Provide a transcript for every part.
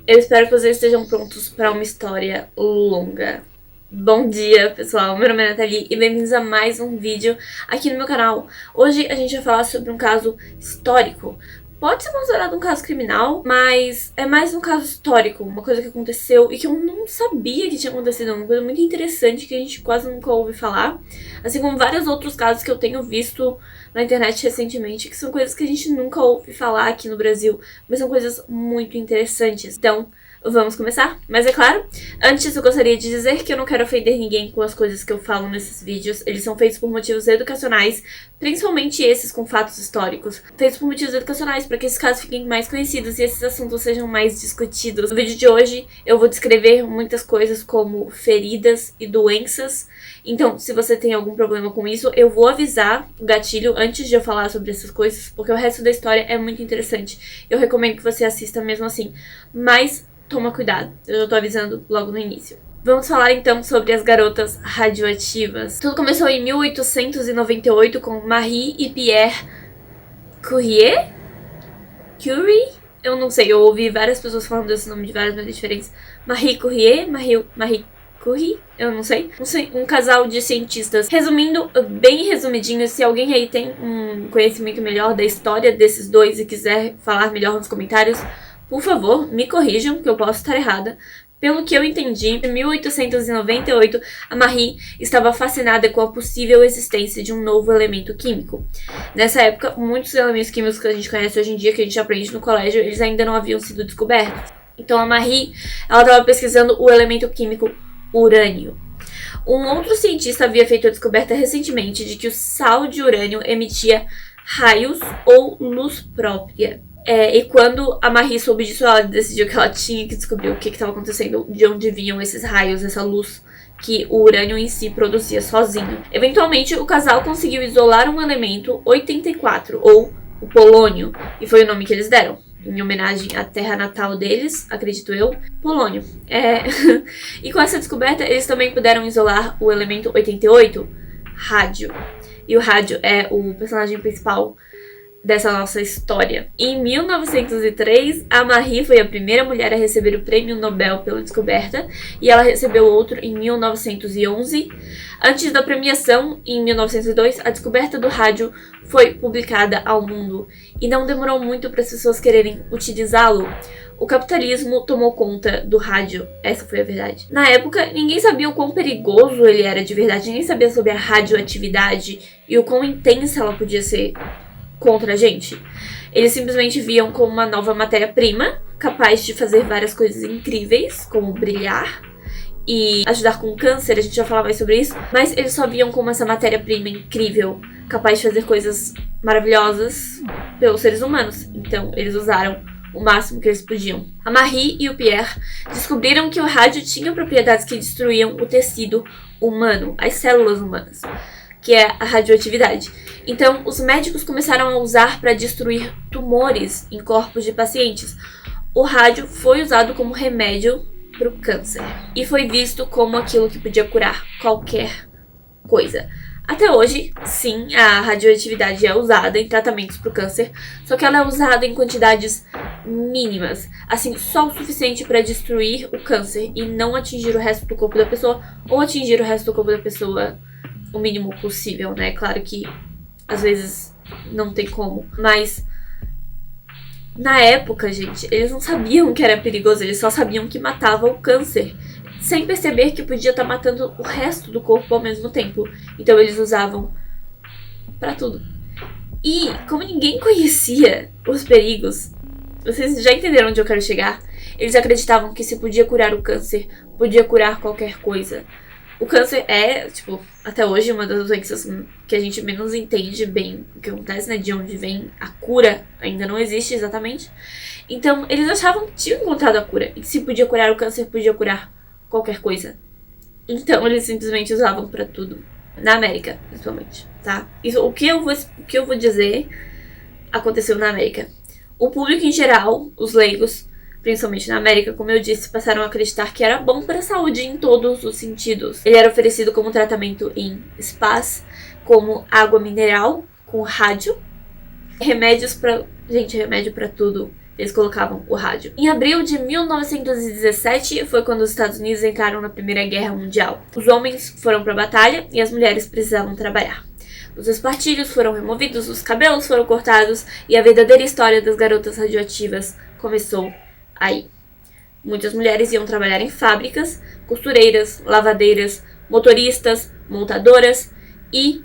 Eu espero que vocês estejam prontos para uma história longa. Bom dia, pessoal. Meu nome é Nathalie e bem-vindos a mais um vídeo aqui no meu canal. Hoje a gente vai falar sobre um caso histórico. Pode ser considerado um caso criminal, mas é mais um caso histórico, uma coisa que aconteceu e que eu não sabia que tinha acontecido, uma coisa muito interessante que a gente quase nunca ouve falar, assim como vários outros casos que eu tenho visto na internet recentemente, que são coisas que a gente nunca ouve falar aqui no Brasil, mas são coisas muito interessantes. Então, vamos começar? Mas é claro, antes eu gostaria de dizer que eu não quero ofender ninguém com as coisas que eu falo nesses vídeos. Eles são feitos por motivos educacionais, principalmente esses com fatos históricos. Feitos por motivos educacionais, para que esses casos fiquem mais conhecidos e esses assuntos sejam mais discutidos. No vídeo de hoje, eu vou descrever muitas coisas como feridas e doenças. Então, se você tem algum problema com isso, eu vou avisar o gatilho antes de eu falar sobre essas coisas, porque o resto da história é muito interessante. Eu recomendo que você assista mesmo assim. Mas toma cuidado, eu já tô avisando logo no início. Vamos falar então sobre as garotas radioativas. Tudo começou em 1898 com Marie e Pierre Curie? Eu não sei, eu ouvi várias pessoas falando desse nome de várias maneiras diferentes. Marie Curie, Marie Curie, eu não sei. Um casal de cientistas. Resumindo, bem resumidinho, se alguém aí tem um conhecimento melhor da história desses dois e quiser falar melhor nos comentários, por favor, me corrijam, que eu posso estar errada. Pelo que eu entendi, em 1898, a Marie estava fascinada com a possível existência de um novo elemento químico. Nessa época, muitos elementos químicos que a gente conhece hoje em dia, que a gente aprende no colégio, eles ainda não haviam sido descobertos. Então a Marie, ela estava pesquisando o elemento químico urânio. Um outro cientista havia feito a descoberta recentemente de que o sal de urânio emitia raios ou luz própria. E quando a Marie soube disso, ela decidiu que ela tinha que descobrir o que estava acontecendo, de onde vinham esses raios, essa luz que o urânio em si produzia sozinho. Eventualmente, o casal conseguiu isolar um elemento 84, ou o polônio, e foi o nome que eles deram, em homenagem à terra natal deles, acredito eu, polônio. E com essa descoberta, eles também puderam isolar o elemento 88, rádio. E o rádio é o personagem principal dessa nossa história. Em 1903, a Marie foi a primeira mulher a receber o Prêmio Nobel pela descoberta, e ela recebeu outro em 1911. Antes da premiação, em 1902, a descoberta do rádio foi publicada ao mundo, e não demorou muito para as pessoas quererem utilizá-lo. O capitalismo tomou conta do rádio, essa foi a verdade. Na época, ninguém sabia o quão perigoso ele era de verdade, ninguém sabia sobre a radioatividade e o quão intensa ela podia ser contra a gente. Eles simplesmente viam como uma nova matéria-prima, capaz de fazer várias coisas incríveis, como brilhar e ajudar com câncer, a gente já falava mais sobre isso, mas eles só viam como essa matéria-prima incrível, capaz de fazer coisas maravilhosas pelos seres humanos. Então, eles usaram o máximo que eles podiam. A Marie e o Pierre descobriram que o rádio tinha propriedades que destruíam o tecido humano, as células humanas, que é a radioatividade. Então, os médicos começaram a usar para destruir tumores em corpos de pacientes. O rádio foi usado como remédio para o câncer e foi visto como aquilo que podia curar qualquer coisa. Até hoje, sim, a radioatividade é usada em tratamentos para o câncer, só que ela é usada em quantidades mínimas, assim, só o suficiente para destruir o câncer e não atingir o resto do corpo da pessoa, ou atingir o resto do corpo da pessoa o mínimo possível, né? Claro que às vezes não tem como, mas na época, gente, eles não sabiam que era perigoso, eles só sabiam que matava o câncer, sem perceber que podia estar matando o resto do corpo ao mesmo tempo. Então eles usavam pra tudo. E como ninguém conhecia os perigos, vocês já entenderam onde eu quero chegar? Eles acreditavam que se podia curar o câncer, podia curar qualquer coisa. O câncer é, até hoje uma das doenças que a gente menos entende bem o que acontece, né? De onde vem a cura, ainda não existe exatamente. Então, eles achavam que tinham encontrado a cura. E que se podia curar o câncer, podia curar qualquer coisa. Então, eles simplesmente usavam pra tudo. Na América, principalmente, tá? Isso, o que eu vou dizer aconteceu na América. O público em geral, os leigos, principalmente na América, como eu disse, passaram a acreditar que era bom para a saúde em todos os sentidos. Ele era oferecido como tratamento em spas, como água mineral com rádio, remédios para... Gente, remédio para tudo. eles colocavam o rádio. Em abril de 1917 foi quando os Estados Unidos entraram na Primeira Guerra Mundial. Os homens foram para a batalha e as mulheres precisavam trabalhar. Os espartilhos foram removidos, os cabelos foram cortados e a verdadeira história das garotas radioativas começou aí. Muitas mulheres iam trabalhar em fábricas, costureiras, lavadeiras, motoristas, montadoras e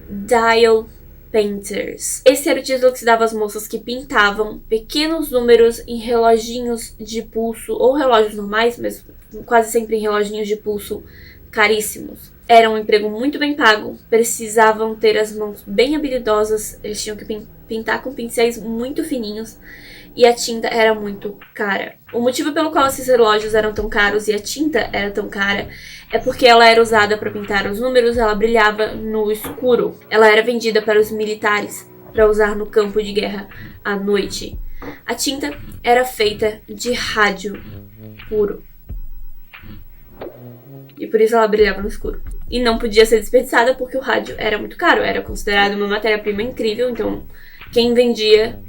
dial painters. Esse era o título que se dava às moças que pintavam pequenos números em reloginhos de pulso, ou relógios normais, mas quase sempre em reloginhos de pulso caríssimos. Era um emprego muito bem pago, precisavam ter as mãos bem habilidosas, eles tinham que pintar com pincéis muito fininhos e a tinta era muito cara. O motivo pelo qual esses relógios eram tão caros e a tinta era tão cara é porque ela era usada para pintar os números, ela brilhava no escuro. Ela era vendida para os militares para usar no campo de guerra à noite. A tinta era feita de rádio puro. E por isso ela brilhava no escuro. E não podia ser desperdiçada porque o rádio era muito caro. Era considerado uma matéria-prima incrível, então quem vendia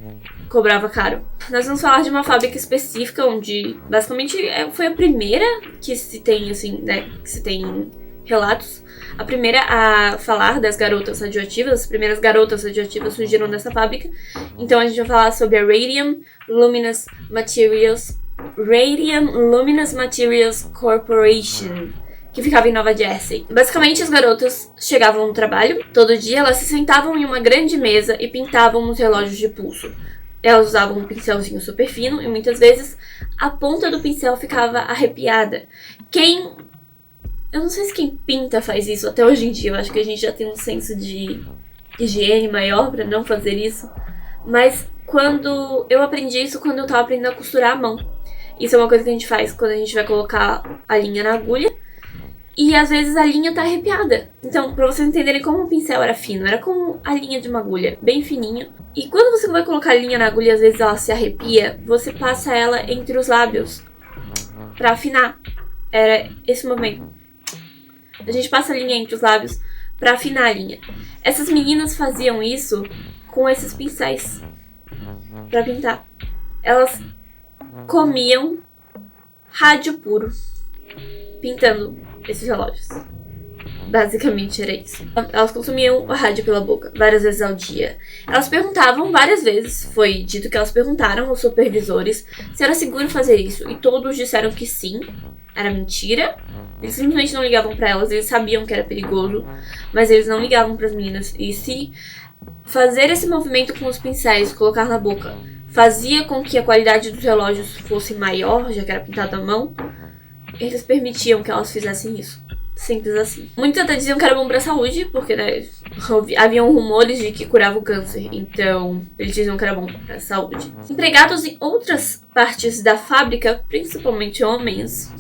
cobrava caro. Nós vamos falar de uma fábrica específica onde basicamente foi a primeira que se tem, assim, né, que se tem relatos. A primeira a falar das garotas radioativas, as primeiras garotas radioativas surgiram dessa fábrica. Então a gente vai falar sobre a Radium Luminous Materials Corporation, que ficava em Nova Jersey. Basicamente, as garotas chegavam no trabalho, todo dia elas se sentavam em uma grande mesa e pintavam os relógios de pulso. Elas usavam um pincelzinho super fino e muitas vezes a ponta do pincel ficava arrepiada. Eu não sei se quem pinta faz isso até hoje em dia, eu acho que a gente já tem um senso de higiene maior pra não fazer isso. Mas eu aprendi isso quando eu tava aprendendo a costurar a mão. Isso é uma coisa que a gente faz quando a gente vai colocar a linha na agulha. E às vezes a linha tá arrepiada. Então, pra vocês entenderem como o pincel era fino, era como a linha de uma agulha, bem fininho. E quando você vai colocar a linha na agulha, às vezes ela se arrepia, você passa ela entre os lábios pra afinar. Era esse movimento. A gente passa a linha entre os lábios pra afinar a linha. Essas meninas faziam isso com esses pincéis pra pintar. Elas comiam rádio puro pintando esses relógios. Basicamente era isso. Elas consumiam a rádio pela boca várias vezes ao dia. Elas perguntavam várias vezes, foi dito que elas perguntaram aos supervisores se era seguro fazer isso, e todos disseram que sim, era mentira. Eles simplesmente não ligavam pra elas, eles sabiam que era perigoso, mas eles não ligavam pras meninas. E se fazer esse movimento com os pincéis, colocar na boca, fazia com que a qualidade dos relógios fosse maior, já que era pintado à mão, eles permitiam que elas fizessem isso. Simples assim. Muitos até diziam que era bom pra saúde, porque, né, haviam rumores de que curava o câncer. Então, eles diziam que era bom pra saúde. Empregados em outras partes da fábrica, principalmente homens,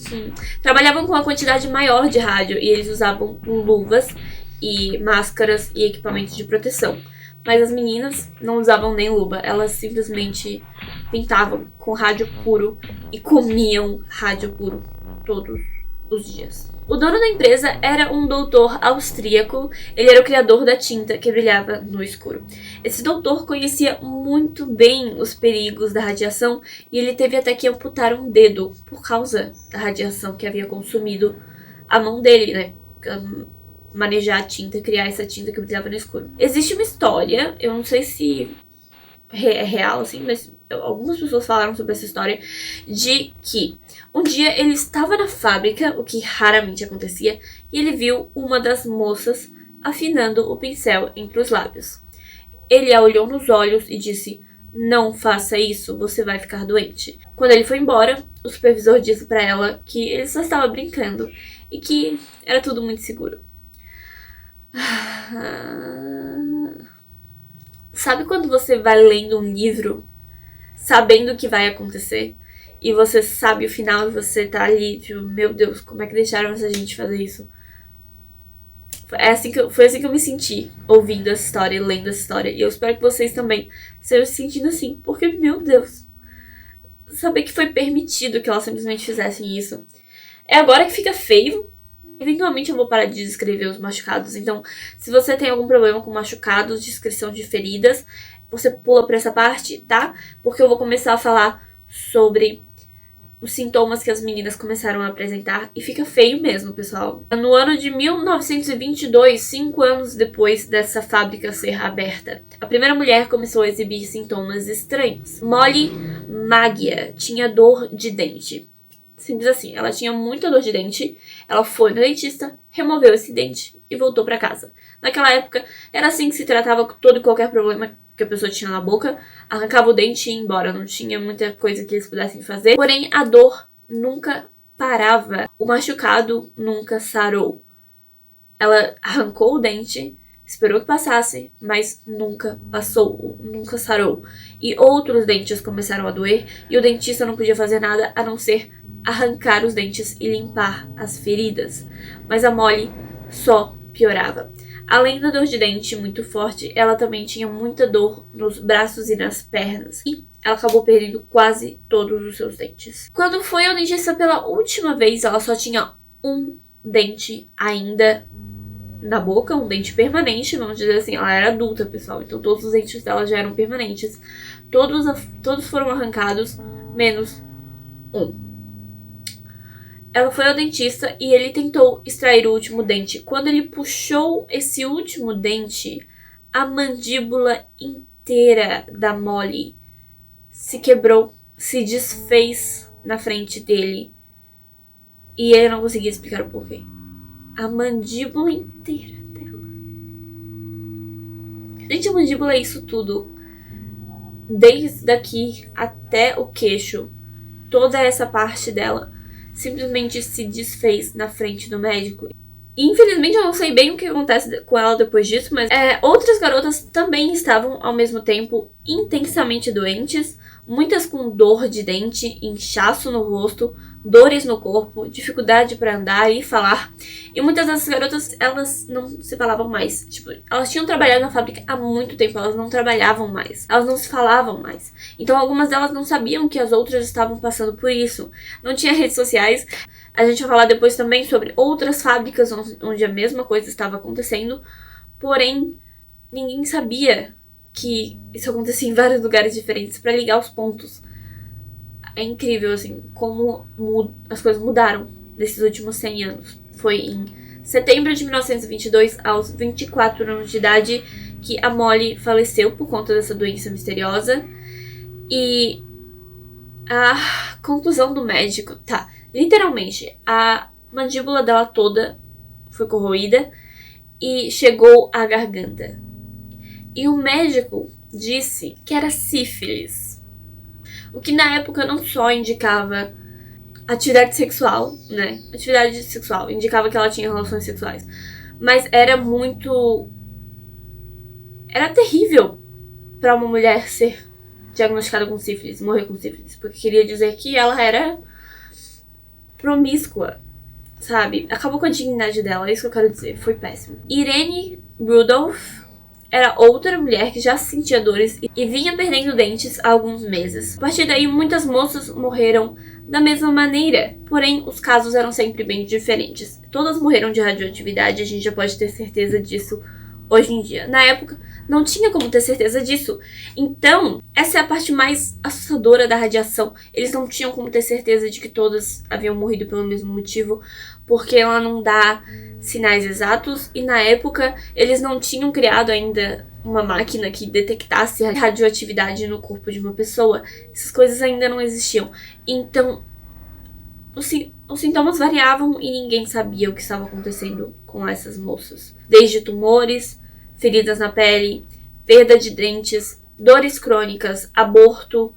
trabalhavam com uma quantidade maior de rádio e eles usavam luvas e máscaras e equipamentos de proteção. Mas as meninas não usavam nem luva, elas simplesmente pintavam com rádio puro e comiam rádio puro todos os dias. O dono da empresa era um doutor austríaco, ele era o criador da tinta que brilhava no escuro. Esse doutor conhecia muito bem os perigos da radiação e ele teve até que amputar um dedo por causa da radiação que havia consumido a mão dele, né? Manejar a tinta, criar essa tinta que brilhava no escuro. Existe uma história, eu não sei se é real, assim, mas algumas pessoas falaram sobre essa história, de que um dia ele estava na fábrica, o que raramente acontecia, e ele viu uma das moças afinando o pincel entre os lábios. Ele a olhou nos olhos e disse: "Não faça isso, você vai ficar doente." Quando ele foi embora, o supervisor disse pra ela que ele só estava brincando e que era tudo muito seguro. Sabe quando você vai lendo um livro sabendo o que vai acontecer e você sabe o final e você tá ali, tipo, meu Deus, como é que deixaram essa gente fazer isso? Foi assim que eu me senti ouvindo essa história e lendo essa história. E eu espero que vocês também estejam se sentindo assim, porque, meu Deus, saber que foi permitido que elas simplesmente fizessem isso. É agora que fica feio. Eventualmente eu vou parar de descrever os machucados. Então, se você tem algum problema com machucados, descrição de feridas, você pula pra essa parte, tá? Porque eu vou começar a falar sobre os sintomas que as meninas começaram a apresentar. E fica feio mesmo, pessoal. No ano de 1922, 5 anos depois dessa fábrica ser aberta, a primeira mulher começou a exibir sintomas estranhos. Molly Magia tinha dor de dente. Simples assim, ela tinha muita dor de dente, ela foi no dentista, removeu esse dente e voltou pra casa. Naquela época, era assim que se tratava todo e qualquer problema que a pessoa tinha na boca, arrancava o dente e ia embora, não tinha muita coisa que eles pudessem fazer. Porém, a dor nunca parava, o machucado nunca sarou. Ela arrancou o dente, esperou que passasse, mas nunca passou, nunca sarou. E outros dentes começaram a doer e o dentista não podia fazer nada a não ser arrancar os dentes e limpar as feridas. Mas a Molly só piorava. Além da dor de dente muito forte, ela também tinha muita dor nos braços e nas pernas. E ela acabou perdendo quase todos os seus dentes. Quando foi ao dentista pela última vez, ela só tinha um dente ainda na boca, um dente permanente, vamos dizer assim. Ela era adulta, pessoal, então todos os dentes dela já eram permanentes. Todos foram arrancados, menos um. Ela foi ao dentista e ele tentou extrair o último dente. Quando ele puxou esse último dente, a mandíbula inteira da Molly se quebrou, se desfez na frente dele. E ele não conseguia explicar o porquê. A mandíbula inteira dela. Gente, a mandíbula é isso tudo. Desde aqui até o queixo. Toda essa parte dela simplesmente se desfez na frente do médico. Infelizmente eu não sei bem o que acontece com ela depois disso, mas outras garotas também estavam ao mesmo tempo intensamente doentes, muitas com dor de dente, inchaço no rosto, dores no corpo, dificuldade para andar e falar. E muitas dessas garotas, elas não se falavam mais. Tipo, elas tinham trabalhado na fábrica há muito tempo, elas não trabalhavam mais. Elas não se falavam mais. Então algumas delas não sabiam que as outras estavam passando por isso. Não tinha redes sociais. A gente vai falar depois também sobre outras fábricas onde a mesma coisa estava acontecendo. Porém, ninguém sabia que isso acontecia em vários lugares diferentes para ligar os pontos. É incrível, assim, como as coisas mudaram nesses últimos 100 anos. Foi em setembro de 1922, aos 24 anos de idade, que a Molly faleceu por conta dessa doença misteriosa. E a conclusão do médico, literalmente, a mandíbula dela toda foi corroída e chegou à garganta. E o médico disse que era sífilis. O que na época não só indicava atividade sexual, né? Atividade sexual, indicava que ela tinha relações sexuais. Mas era terrível para uma mulher ser diagnosticada com sífilis, morrer com sífilis. Porque queria dizer que ela era promíscua, sabe? Acabou com a dignidade dela, é isso que eu quero dizer. Foi péssimo. Irene Rudolph era outra mulher que já sentia dores e vinha perdendo dentes há alguns meses. A partir daí, muitas moças morreram da mesma maneira, porém, os casos eram sempre bem diferentes. Todas morreram de radioatividade, a gente já pode ter certeza disso hoje em dia. Na época, não tinha como ter certeza disso. Então, essa é a parte mais assustadora da radiação. Eles não tinham como ter certeza de que todas haviam morrido pelo mesmo motivo, porque ela não dá sinais exatos, e na época eles não tinham criado ainda uma máquina que detectasse a radioatividade no corpo de uma pessoa. Essas coisas ainda não existiam. Então, os sintomas variavam e ninguém sabia o que estava acontecendo com essas moças. Desde tumores, feridas na pele, perda de dentes, dores crônicas, aborto,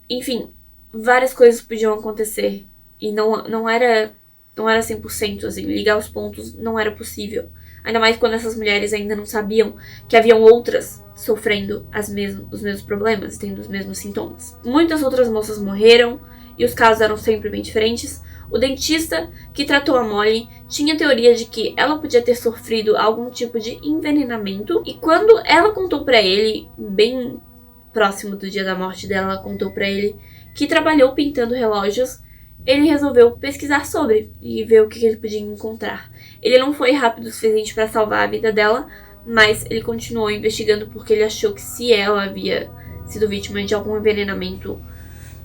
enfim, várias coisas podiam acontecer. E não era 100%, assim, ligar os pontos não era possível. Ainda mais quando essas mulheres ainda não sabiam que haviam outras sofrendo os mesmos problemas, tendo os mesmos sintomas. Muitas outras moças morreram e os casos eram sempre bem diferentes. O dentista que tratou a Molly tinha a teoria de que ela podia ter sofrido algum tipo de envenenamento, e quando ela contou pra ele, bem próximo do dia da morte dela, ela contou pra ele que trabalhou pintando relógios. Ele resolveu pesquisar sobre e ver o que ele podia encontrar. Ele não foi rápido o suficiente para salvar a vida dela, mas ele continuou investigando porque ele achou que se ela havia sido vítima de algum envenenamento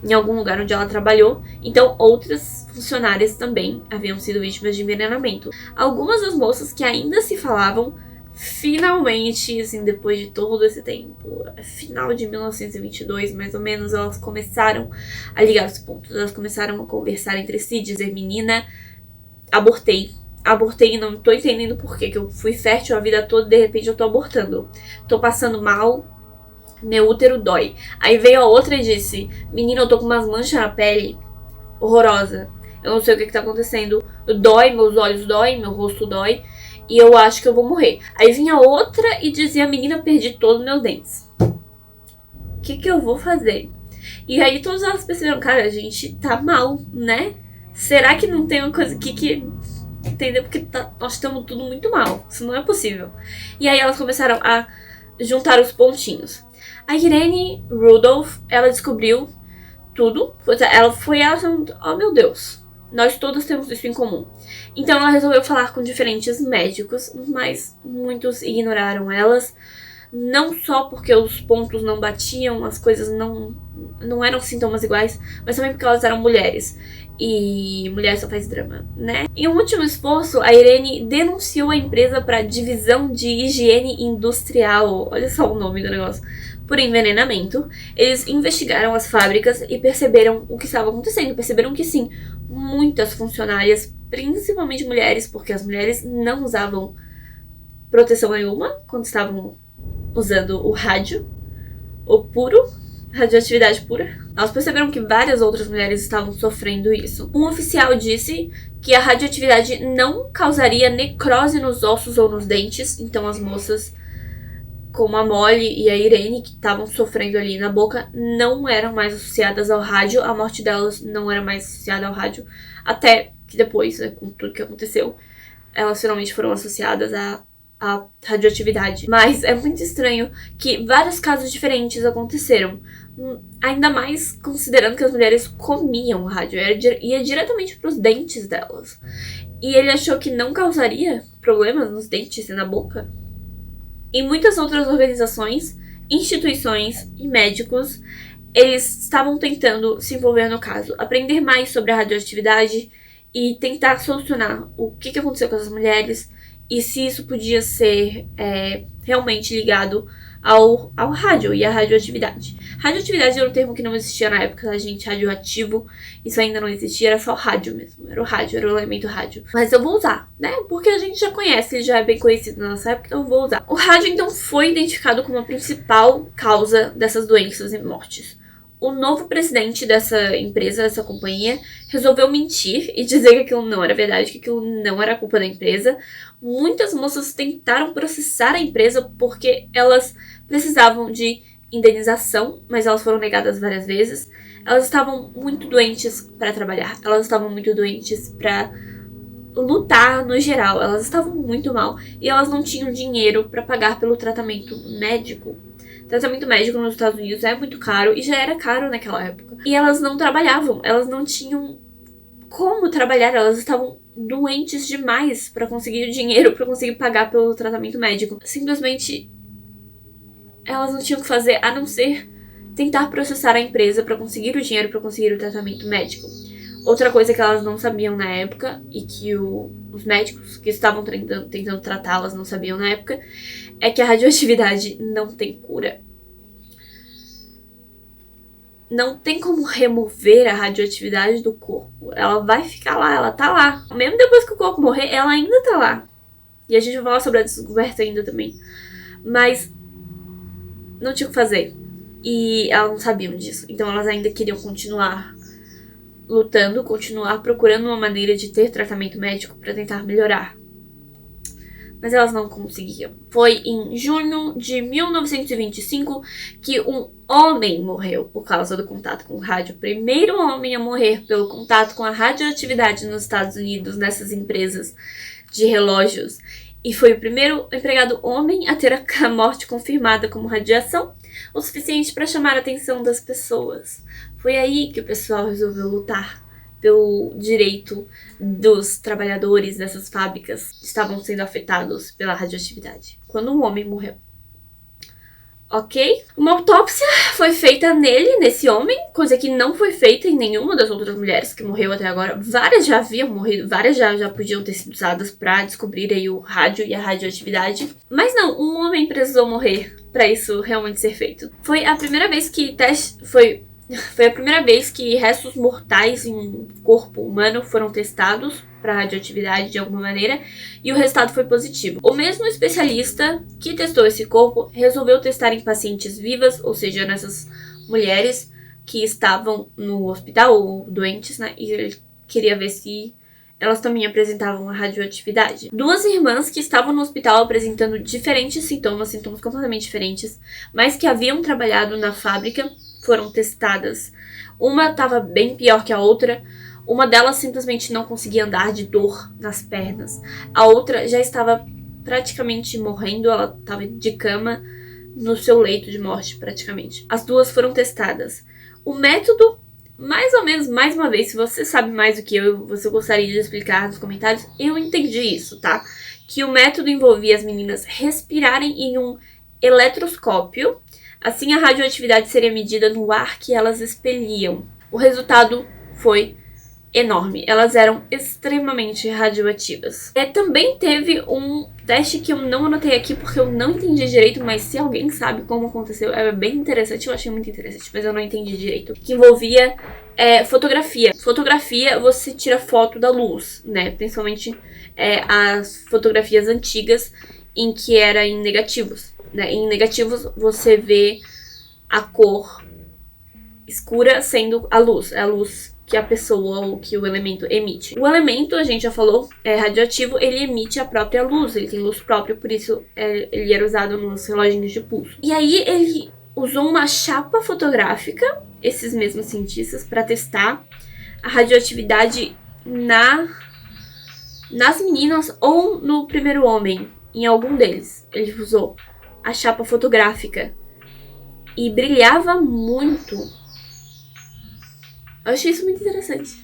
em algum lugar onde ela trabalhou, então outras funcionárias também haviam sido vítimas de envenenamento. Algumas das moças que ainda se falavam, finalmente, assim, depois de todo esse tempo, final de 1922, mais ou menos, elas começaram a ligar os pontos. Elas começaram a conversar entre si, dizer: menina, abortei e não tô entendendo por quê, que eu fui fértil a vida toda e de repente eu tô abortando. Tô passando mal, meu útero dói. Aí veio a outra e disse: menina, eu tô com umas manchas na pele horrorosa. Eu não sei o que tá acontecendo. Dói, meus olhos doem, meu rosto dói. E eu acho que eu vou morrer. Aí vinha outra e dizia: menina, perdi todos os meus dentes. O que eu vou fazer? E aí todas elas perceberam: cara, a gente tá mal, né? Será que não tem uma coisa aqui que... Entendeu? Porque nós estamos tudo muito mal. Isso não é possível. E aí elas começaram a juntar os pontinhos. A Irene Rudolph, ela descobriu tudo. Ela falando: oh meu Deus, nós todas temos isso em comum. Então ela resolveu falar com diferentes médicos, mas muitos ignoraram elas. Não só porque os pontos não batiam, as coisas não eram sintomas iguais, mas também porque elas eram mulheres. E mulher só faz drama, né? Em um último esforço, a Irene denunciou a empresa para a Divisão de Higiene Industrial, olha só o nome do negócio, por envenenamento. Eles investigaram as fábricas e perceberam o que estava acontecendo. Perceberam que sim, muitas funcionárias, principalmente mulheres, porque as mulheres não usavam proteção nenhuma quando estavam usando o rádio, o puro, radioatividade pura. Elas perceberam que várias outras mulheres estavam sofrendo isso. Um oficial disse que a radioatividade não causaria necrose nos ossos ou nos dentes, então as moças como a Molly e a Irene, que estavam sofrendo ali na boca, não eram mais associadas ao rádio. A morte delas não era mais associada ao rádio, até que depois, né, com tudo que aconteceu, elas finalmente foram associadas à radioatividade. Mas é muito estranho que vários casos diferentes aconteceram. Ainda mais considerando que as mulheres comiam o rádio, ia diretamente para os dentes delas. E ele achou que não causaria problemas nos dentes e na boca. E muitas outras organizações, instituições e médicos, eles estavam tentando se envolver no caso, aprender mais sobre a radioatividade e tentar solucionar o que aconteceu com essas mulheres e se isso podia ser realmente ligado ao rádio e à radioatividade. Radioatividade era um termo que não existia na época, tá, gente? Radioativo, isso ainda não existia, era só rádio mesmo. Era o rádio, era o elemento rádio. Mas eu vou usar, né? Porque a gente já conhece, ele já é bem conhecido na nossa época, então eu vou usar. O rádio, então, foi identificado como a principal causa dessas doenças e mortes. O novo presidente dessa empresa, dessa companhia, resolveu mentir e dizer que aquilo não era verdade, que aquilo não era culpa da empresa. Muitas moças tentaram processar a empresa porque elas precisavam de indenização, mas elas foram negadas várias vezes. Elas estavam muito doentes para trabalhar, elas estavam muito doentes para lutar no geral, elas estavam muito mal e elas não tinham dinheiro para pagar pelo tratamento médico. Tratamento médico nos Estados Unidos é muito caro e já era caro naquela época. E elas não trabalhavam, elas não tinham como trabalhar, elas estavam doentes demais para conseguir dinheiro, para conseguir pagar pelo tratamento médico. Simplesmente elas não tinham o que fazer a não ser tentar processar a empresa para conseguir o dinheiro, para conseguir o tratamento médico. Outra coisa que elas não sabiam na época e que os médicos que estavam tentando tratá-las não sabiam na época é que a radioatividade não tem cura. Não tem como remover a radioatividade do corpo. Ela vai ficar lá, ela tá lá. Mesmo depois que o corpo morrer, ela ainda tá lá. E a gente vai falar sobre a descoberta ainda também. Mas não tinha o que fazer. E elas não sabiam disso. Então elas ainda queriam continuar lutando, continuar procurando uma maneira de ter tratamento médico para tentar melhorar. Mas elas não conseguiam. Foi em junho de 1925 que um homem morreu por causa do contato com o rádio. O primeiro homem a morrer pelo contato com a radioatividade nos Estados Unidos, nessas empresas de relógios. E foi o primeiro empregado homem a ter a morte confirmada como radiação, o suficiente para chamar a atenção das pessoas. Foi aí que o pessoal resolveu lutar pelo direito dos trabalhadores dessas fábricas que estavam sendo afetados pela radioatividade. Quando um homem morreu. Ok? Uma autópsia foi feita nesse homem, coisa que não foi feita em nenhuma das outras mulheres que morreu até agora. Várias já haviam morrido, várias já podiam ter sido usadas pra descobrir aí o rádio e a radioatividade. Mas não, um homem precisou morrer pra isso realmente ser feito. Foi a primeira vez que foi a primeira vez que restos mortais em um corpo humano foram testados para radioatividade de alguma maneira, e o resultado foi positivo. O mesmo especialista que testou esse corpo resolveu testar em pacientes vivas, ou seja, nessas mulheres que estavam no hospital ou doentes, né? E ele queria ver se elas também apresentavam a radioatividade. 2 irmãs que estavam no hospital apresentando diferentes sintomas completamente diferentes, mas que haviam trabalhado na fábrica, foram testadas. Uma estava bem pior que a outra. Uma delas simplesmente não conseguia andar de dor nas pernas. A outra já estava praticamente morrendo. Ela estava de cama no seu leito de morte, praticamente. As 2 foram testadas. O método, mais ou menos, mais uma vez, se você sabe mais do que eu, você gostaria de explicar nos comentários, eu entendi isso, tá? Que o método envolvia as meninas respirarem em um eletroscópio. Assim, a radioatividade seria medida no ar que elas expeliam. O resultado foi enorme. Elas eram extremamente radioativas. Também teve um teste que eu não anotei aqui porque eu não entendi direito, mas se alguém sabe como aconteceu, é bem interessante. Eu achei muito interessante, mas eu não entendi direito. Que envolvia fotografia. Fotografia, você tira foto da luz, né? Principalmente as fotografias antigas em que era em negativos. Né? Em negativos, você vê a cor escura sendo a luz. É a luz que a pessoa ou que o elemento emite. O elemento, a gente já falou, é radioativo, ele emite a própria luz. Ele tem luz própria, por isso ele era usado nos reloginhos de pulso. E aí ele usou uma chapa fotográfica, esses mesmos cientistas, para testar a radioatividade nas meninas ou no primeiro homem. Em algum deles, ele usou a chapa fotográfica e brilhava muito. Eu achei isso muito interessante.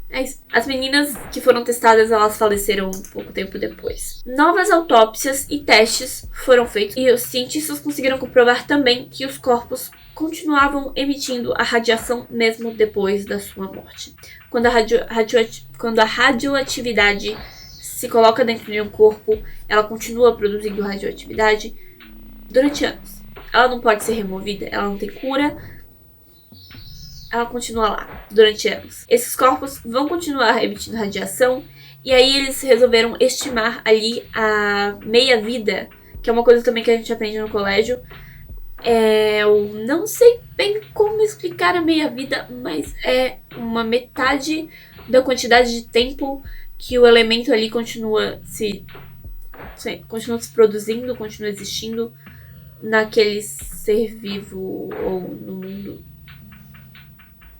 É isso. As meninas que foram testadas, elas faleceram um pouco tempo depois. Novas autópsias e testes foram feitos e os cientistas conseguiram comprovar também que os corpos continuavam emitindo a radiação mesmo depois da sua morte. Quando a radioatividade se coloca dentro de um corpo, ela continua produzindo radioatividade durante anos. Ela não pode ser removida, ela não tem cura, ela continua lá durante anos. Esses corpos vão continuar emitindo radiação, e aí eles resolveram estimar ali a meia-vida, que é uma coisa também que a gente aprende no colégio. Eu não sei bem como explicar a meia-vida, mas é uma metade da quantidade de tempo que o elemento ali continua se produzindo, continua existindo naquele ser vivo ou no mundo.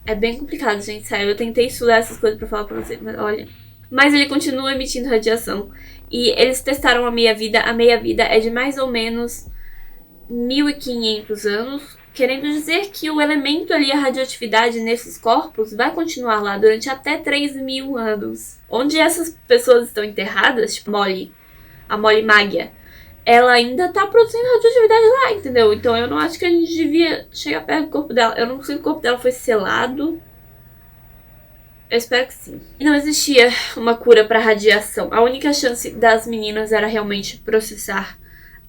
É bem complicado, gente, sério. Eu tentei estudar essas coisas pra falar pra vocês, mas olha. Mas ele continua emitindo radiação. E eles testaram a meia-vida. A meia-vida é de mais ou menos 1.500 anos. Querendo dizer que o elemento ali, a radioatividade nesses corpos, vai continuar lá durante até 3.000 anos. Onde essas pessoas estão enterradas, tipo a Molly Magia, ela ainda tá produzindo radioatividade lá, entendeu? Então eu não acho que a gente devia chegar perto do corpo dela. Eu não sei se o corpo dela foi selado. Eu espero que sim. E não existia uma cura para radiação. A única chance das meninas era realmente processar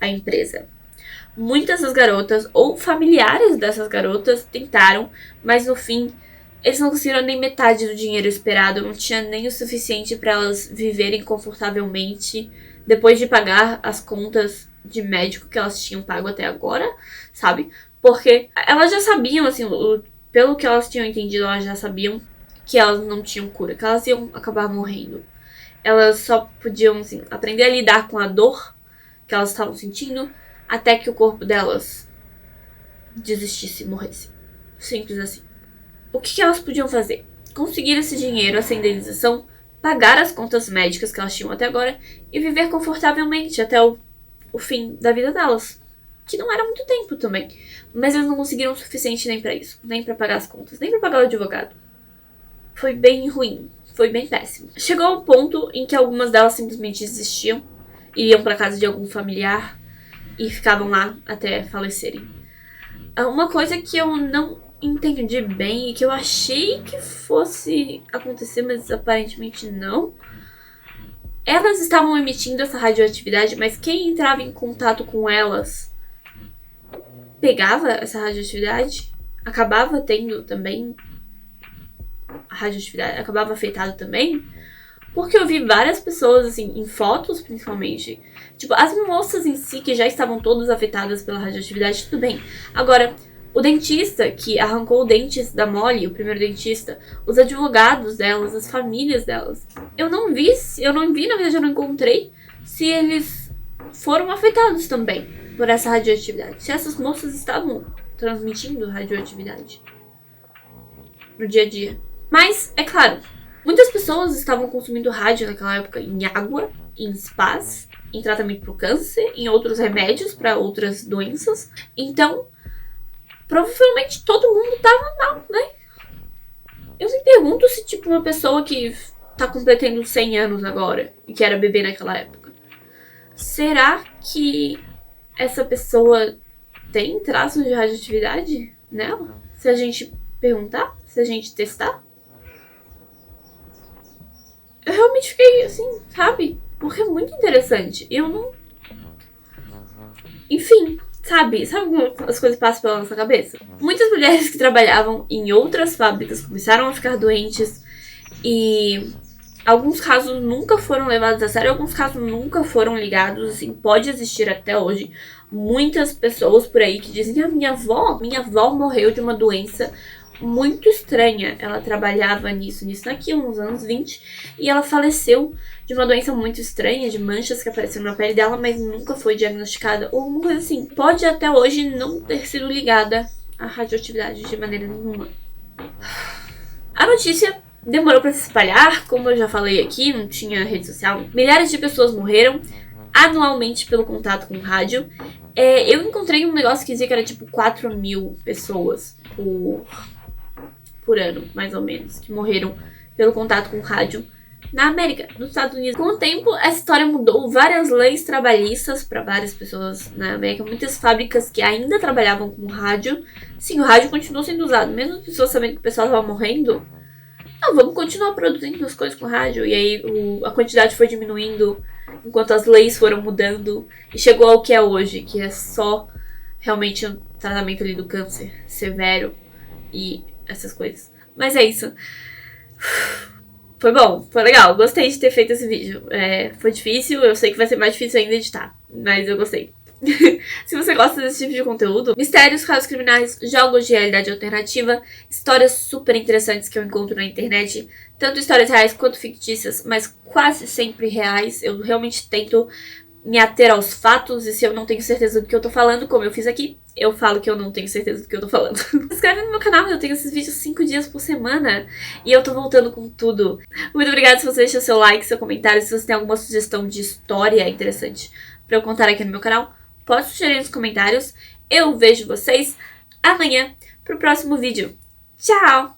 a empresa. Muitas das garotas, ou familiares dessas garotas, tentaram, mas no fim eles não conseguiram nem metade do dinheiro esperado. Não tinha nem o suficiente para elas viverem confortavelmente depois de pagar as contas de médico que elas tinham pago até agora, sabe? Porque elas já sabiam, assim, pelo que elas tinham entendido, elas já sabiam que elas não tinham cura, que elas iam acabar morrendo. Elas só podiam, assim, aprender a lidar com a dor que elas estavam sentindo até que o corpo delas desistisse e morresse. Simples assim. O que elas podiam fazer? Conseguir esse dinheiro, essa indenização, pagar as contas médicas que elas tinham até agora e viver confortavelmente até o fim da vida delas. Que não era muito tempo também. Mas eles não conseguiram o suficiente nem pra isso. Nem pra pagar as contas, nem pra pagar o advogado. Foi bem ruim. Foi bem péssimo. Chegou ao ponto em que algumas delas simplesmente desistiam, iriam pra casa de algum familiar e ficavam lá até falecerem. Uma coisa que eu não entendi bem e que eu achei que fosse acontecer, mas aparentemente não. Elas estavam emitindo essa radioatividade, mas quem entrava em contato com elas pegava essa radioatividade, acabava tendo também a radioatividade, acabava afetado também. Porque eu vi várias pessoas, assim, em fotos principalmente. Tipo, as moças em si, que já estavam todas afetadas pela radioatividade, tudo bem. Agora, o dentista que arrancou dentes da Molly, o primeiro dentista, os advogados delas, as famílias delas. Eu não vi, na verdade eu não encontrei se eles foram afetados também por essa radioatividade. Se essas moças estavam transmitindo radioatividade no dia a dia. Mas, é claro, muitas pessoas estavam consumindo rádio naquela época em água, em spas, em tratamento para o câncer, em outros remédios para outras doenças. Então, provavelmente todo mundo tava mal, né? Eu me pergunto se, tipo, uma pessoa que tá completando 100 anos agora e que era bebê naquela época, será que essa pessoa tem traços de radioatividade nela? Se a gente perguntar, se a gente testar? Eu realmente fiquei assim, sabe? Porque é muito interessante. Eu não... Enfim, sabe como as coisas passam pela nossa cabeça? Muitas mulheres que trabalhavam em outras fábricas começaram a ficar doentes e alguns casos nunca foram levados a sério, alguns casos nunca foram ligados, assim, pode existir até hoje muitas pessoas por aí que dizem: ah, minha avó morreu de uma doença muito estranha. Ela trabalhava nisso, naquilo, nos anos 20, e ela faleceu de uma doença muito estranha, de manchas que apareceram na pele dela, mas nunca foi diagnosticada, ou alguma coisa assim. Pode até hoje não ter sido ligada à radioatividade de maneira nenhuma. A notícia demorou pra se espalhar, como eu já falei aqui, não tinha rede social. Milhares de pessoas morreram anualmente pelo contato com rádio. Eu encontrei um negócio que dizia que era tipo 4.000 pessoas por ano, mais ou menos, que morreram pelo contato com rádio na América, nos Estados Unidos. Com o tempo, essa história mudou várias leis trabalhistas para várias pessoas na América. Muitas fábricas que ainda trabalhavam com rádio. Sim, o rádio continuou sendo usado, mesmo as pessoas sabendo que o pessoal estava morrendo. Não, vamos continuar produzindo as coisas com rádio. E aí a quantidade foi diminuindo enquanto as leis foram mudando. E chegou ao que é hoje, que é só realmente um tratamento ali do câncer severo e essas coisas. Mas é isso. Foi bom, foi legal. Gostei de ter feito esse vídeo. Foi difícil, eu sei que vai ser mais difícil ainda editar, mas eu gostei. Se você gosta desse tipo de conteúdo, mistérios, casos criminais, jogos de realidade alternativa, histórias super interessantes que eu encontro na internet, tanto histórias reais quanto fictícias, mas quase sempre reais. Eu realmente tento me ater aos fatos, e se eu não tenho certeza do que eu tô falando, como eu fiz aqui, eu falo que eu não tenho certeza do que eu tô falando. Se inscreve no meu canal, eu tenho esses vídeos 5 dias por semana e eu tô voltando com tudo. Muito obrigada se você deixou seu like, seu comentário, se você tem alguma sugestão de história interessante pra eu contar aqui no meu canal, pode sugerir nos comentários. Eu vejo vocês amanhã pro próximo vídeo. Tchau!